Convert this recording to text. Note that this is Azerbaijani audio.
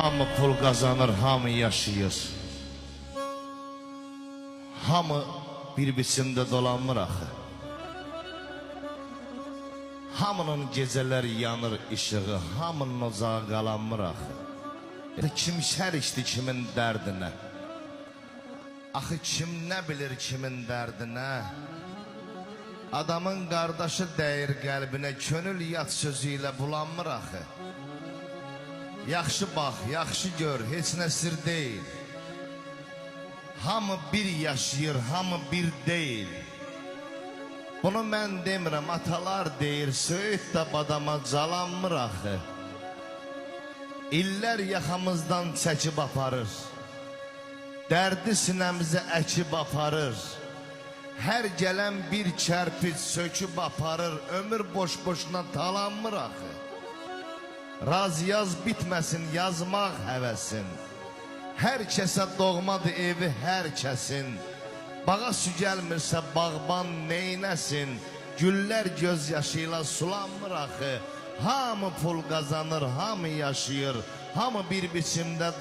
Hamı pul kazanır, hamı yaşayır. Hamı bir biçimdə dolanmır axı. Hamının gecələr yanır işığı, hamının ocağı qalanmır axı. Kim şər içdi kimin dərdinə? Axı kim nə bilir kimin dərdinə? Adamın qardaşı dəyir qəlbinə, könül yat sözü ilə bulanmır axı. Yaxşı bax, yaxşı gör, heç nə sir deyil. Hamı bir yaşayır, hamı bir deyil. Bunu mən demirəm, atalar deyir, söyüd də badama calanmır axı. İllər yaxamızdan çəkib aparır, dərdi sinəmizə əkib aparır. Hər gələn bir kərpic söküb aparır, ömür boş-boşuna talanmır axı. Raz yaz bitməsin, yazmaq həvəsin. Hər kəsə doğmadır evi hər kəsin. Bağa su gəlmirsə bağban neynəsin? Güllər göz yaşıyla sulanmır axı. Hamı pul qazanır, hamı yaşayır, hamı bir biçimdə